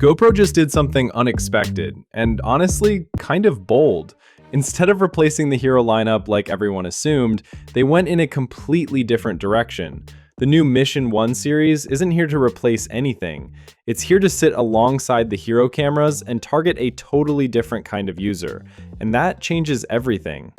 GoPro just did something unexpected, and honestly, kind of bold. Instead of replacing the hero lineup like everyone assumed, they went in a completely different direction. The new Mission 1 series isn't here to replace anything. It's here to sit alongside the hero cameras and target a totally different kind of user, and that changes everything.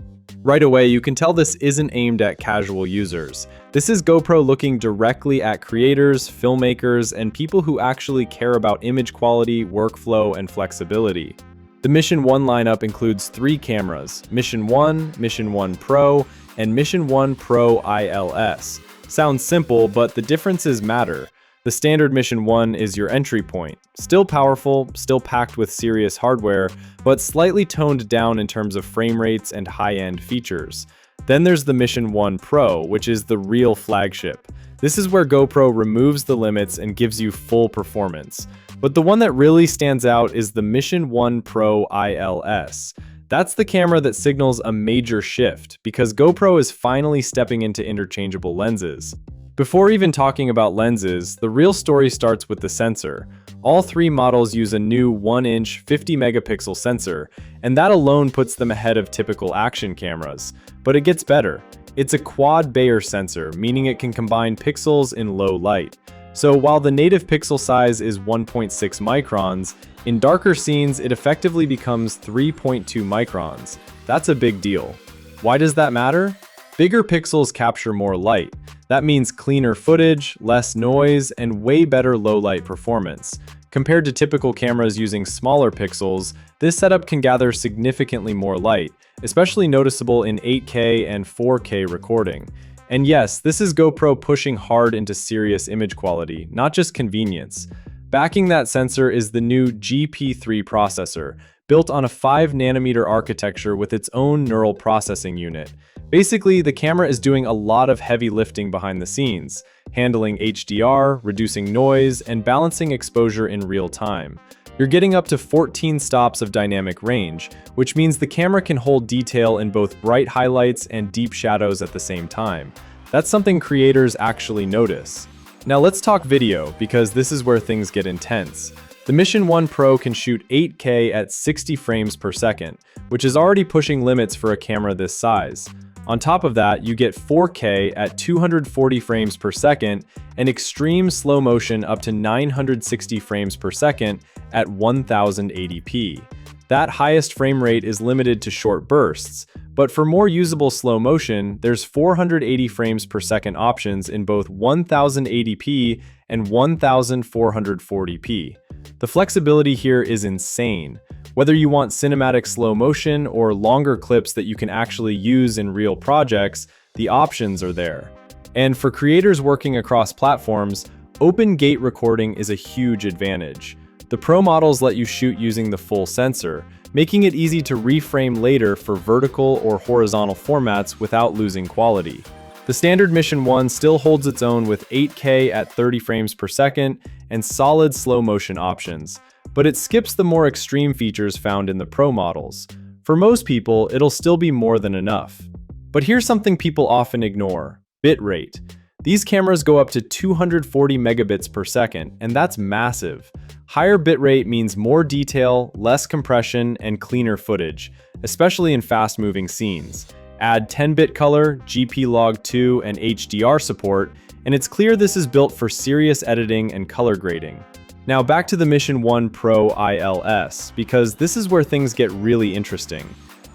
Right away, you can tell this isn't aimed at casual users. This is GoPro looking directly at creators, filmmakers, and people who actually care about image quality, workflow, and flexibility. The Mission 1 lineup includes 3 cameras: Mission 1, Mission 1 Pro, and Mission 1 Pro ILS. Sounds simple, but the differences matter. The standard Mission 1 is your entry point. Still powerful, still packed with serious hardware, but slightly toned down in terms of frame rates and high-end features. Then there's the Mission 1 Pro, which is the real flagship. This is where GoPro removes the limits and gives you full performance. But the one that really stands out is the Mission 1 Pro ILS. That's the camera that signals a major shift, because GoPro is finally stepping into interchangeable lenses. Before even talking about lenses, the real story starts with the sensor. All 3 models use a new 1-inch 50-megapixel sensor, and that alone puts them ahead of typical action cameras. But it gets better. It's a quad Bayer sensor, meaning it can combine pixels in low light. So while the native pixel size is 1.6 microns, in darker scenes it effectively becomes 3.2 microns. That's a big deal. Why does that matter? Bigger pixels capture more light. That means cleaner footage, less noise, and way better low-light performance. Compared to typical cameras using smaller pixels, this setup can gather significantly more light, especially noticeable in 8K and 4K recording. And yes, this is GoPro pushing hard into serious image quality, not just convenience. Backing that sensor is the new GP3 processor, built on a 5nm architecture with its own neural processing unit. Basically, the camera is doing a lot of heavy lifting behind the scenes, handling HDR, reducing noise, and balancing exposure in real time. You're getting up to 14 stops of dynamic range, which means the camera can hold detail in both bright highlights and deep shadows at the same time. That's something creators actually notice. Now let's talk video, because this is where things get intense. The Mission 1 Pro can shoot 8K at 60 frames per second, which is already pushing limits for a camera this size. On top of that, you get 4K at 240 frames per second and extreme slow motion up to 960 frames per second at 1080p. That highest frame rate is limited to short bursts, but for more usable slow motion, there's 480 frames per second options in both 1080p and 1440p. The flexibility here is insane. Whether you want cinematic slow motion or longer clips that you can actually use in real projects, the options are there. And for creators working across platforms, open gate recording is a huge advantage. The Pro models let you shoot using the full sensor, making it easy to reframe later for vertical or horizontal formats without losing quality. The standard Mission 1 still holds its own with 8K at 30 frames per second and solid slow motion options, but it skips the more extreme features found in the Pro models. For most people, it'll still be more than enough. But here's something people often ignore: bitrate. These cameras go up to 240 megabits per second, and that's massive. Higher bitrate means more detail, less compression, and cleaner footage, especially in fast-moving scenes. Add 10-bit color, GP-Log2, and HDR support, and it's clear this is built for serious editing and color grading. Now back to the Mission 1 Pro ILS, because this is where things get really interesting.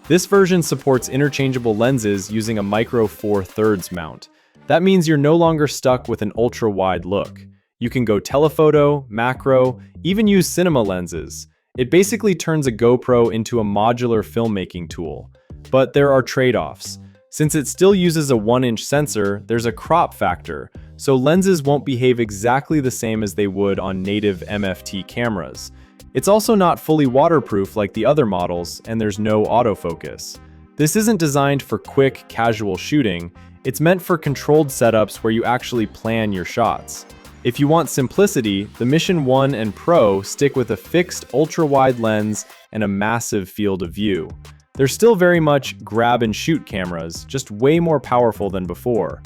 This version supports interchangeable lenses using a micro 4/3 mount. That means you're no longer stuck with an ultra-wide look. You can go telephoto, macro, even use cinema lenses. It basically turns a GoPro into a modular filmmaking tool. But there are trade-offs. Since it still uses a 1-inch sensor, there's a crop factor, so lenses won't behave exactly the same as they would on native MFT cameras. It's also not fully waterproof like the other models, and there's no autofocus. This isn't designed for quick, casual shooting. It's meant for controlled setups where you actually plan your shots. If you want simplicity, the Mission 1 and Pro stick with a fixed ultra-wide lens and a massive field of view. They're still very much grab-and-shoot cameras, just way more powerful than before.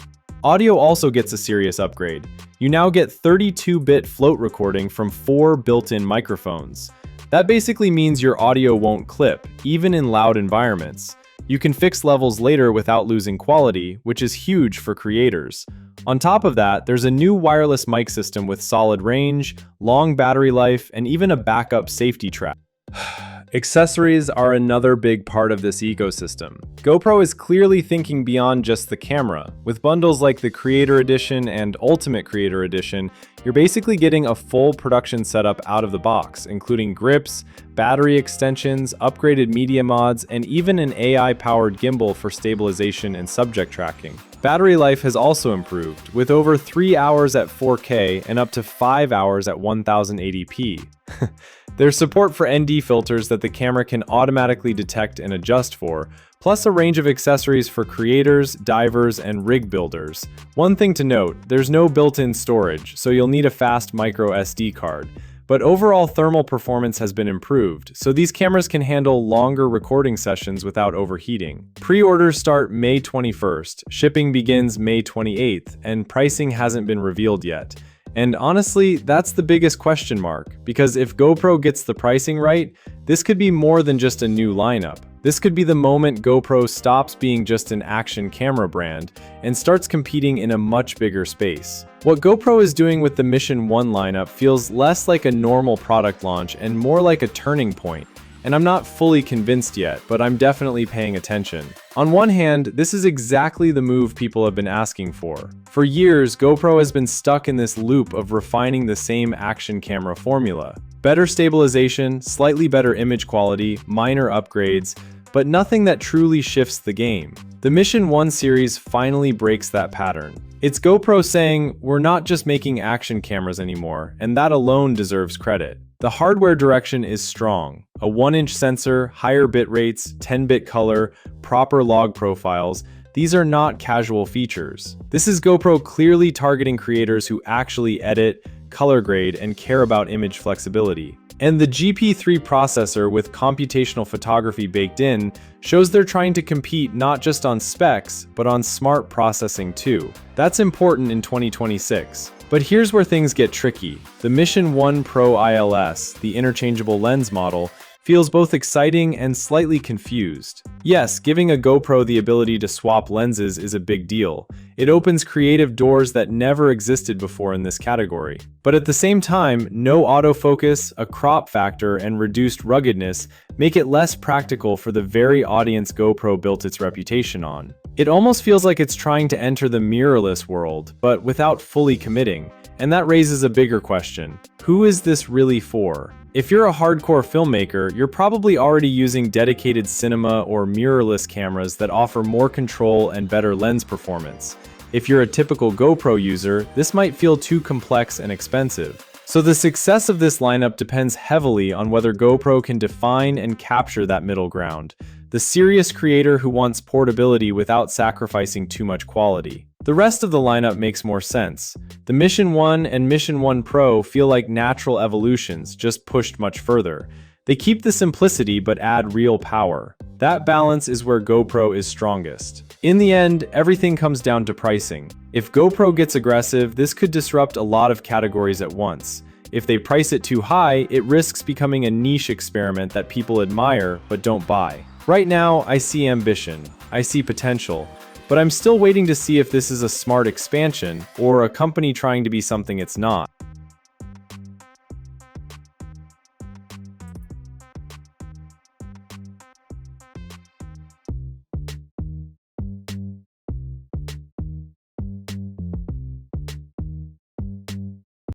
Audio also gets a serious upgrade. You now get 32-bit float recording from 4 built-in microphones. That basically means your audio won't clip, even in loud environments. You can fix levels later without losing quality, which is huge for creators. On top of that, there's a new wireless mic system with solid range, long battery life, and even a backup safety trap. Accessories are another big part of this ecosystem. GoPro is clearly thinking beyond just the camera. With bundles like the Creator Edition and Ultimate Creator Edition, you're basically getting a full production setup out of the box, including grips, battery extensions, upgraded media mods, and even an AI-powered gimbal for stabilization and subject tracking. Battery life has also improved, with over 3 hours at 4K and up to 5 hours at 1080p. There's support for ND filters that the camera can automatically detect and adjust for, plus a range of accessories for creators, divers, and rig builders. One thing to note, there's no built-in storage, so you'll need a fast micro SD card. But overall thermal performance has been improved, so these cameras can handle longer recording sessions without overheating. Pre-orders start May 21st, shipping begins May 28th, and pricing hasn't been revealed yet. And honestly, that's the biggest question mark, because if GoPro gets the pricing right, this could be more than just a new lineup. This could be the moment GoPro stops being just an action camera brand and starts competing in a much bigger space. What GoPro is doing with the Mission 1 lineup feels less like a normal product launch and more like a turning point. And I'm not fully convinced yet, but I'm definitely paying attention. On one hand, this is exactly the move people have been asking for. For years, GoPro has been stuck in this loop of refining the same action camera formula. Better stabilization, slightly better image quality, minor upgrades, but nothing that truly shifts the game. The Mission 1 series finally breaks that pattern. It's GoPro saying, we're not just making action cameras anymore, and that alone deserves credit. The hardware direction is strong. A 1-inch sensor, higher bit rates, 10-bit color, proper log profiles. These are not casual features. This is GoPro clearly targeting creators who actually edit, color grade, and care about image flexibility. And the GP3 processor with computational photography baked in shows they're trying to compete not just on specs, but on smart processing too. That's important in 2026. But here's where things get tricky. The Mission 1 Pro ILS, the interchangeable lens model, feels both exciting and slightly confused. Yes, giving a GoPro the ability to swap lenses is a big deal. It opens creative doors that never existed before in this category. But at the same time, no autofocus, a crop factor, and reduced ruggedness make it less practical for the very audience GoPro built its reputation on. It almost feels like it's trying to enter the mirrorless world, but without fully committing. And that raises a bigger question. Who is this really for? If you're a hardcore filmmaker, you're probably already using dedicated cinema or mirrorless cameras that offer more control and better lens performance. If you're a typical GoPro user, this might feel too complex and expensive. So the success of this lineup depends heavily on whether GoPro can define and capture that middle ground. The serious creator who wants portability without sacrificing too much quality. The rest of the lineup makes more sense. The Mission 1 and Mission 1 Pro feel like natural evolutions, just pushed much further. They keep the simplicity but add real power. That balance is where GoPro is strongest. In the end, everything comes down to pricing. If GoPro gets aggressive, this could disrupt a lot of categories at once. If they price it too high, it risks becoming a niche experiment that people admire but don't buy. Right now, I see ambition, I see potential, but I'm still waiting to see if this is a smart expansion or a company trying to be something it's not.